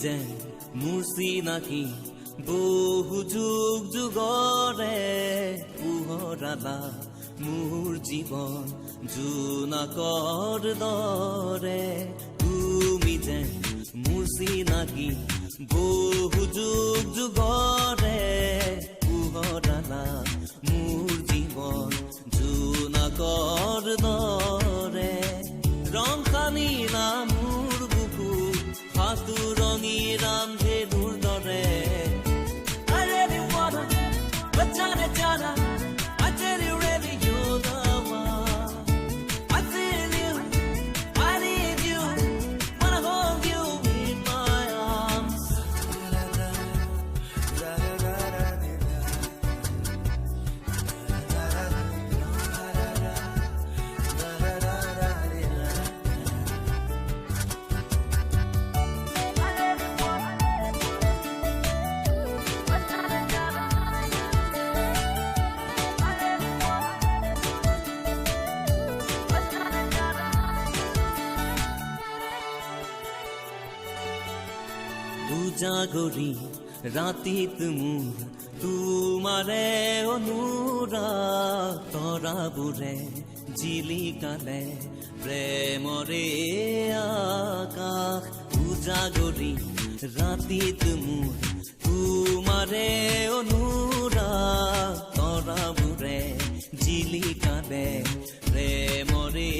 যেন মোৰ চিনাকি বহু যুগ যুগৰে পোহৰালা মোৰ জীৱন জোনাকৰ দৰে তুমি যেন মোৰ চিনাকি বহু যুগ যুগৰে পোহৰালা মোৰ জীৱন জোনাকৰ দৰে ৰং সানিলা মোৰ বুকু সাঁতুৰণি ৰামধেনুৰ দৰে I really wanna, but Jana, I tell you really you're the one. I feel you, I need you, wanna hold you in my arms. উজাগৰি ৰাতিত মোৰ তোমাৰে অনুৰাগ তৰাবোৰে জিলিকালে প্ৰেমৰে আকাশ উজাগৰি ৰাতিত মোৰ তোমাৰে অনুৰাগ তৰাবোৰে জিলিকালে প্ৰেমৰে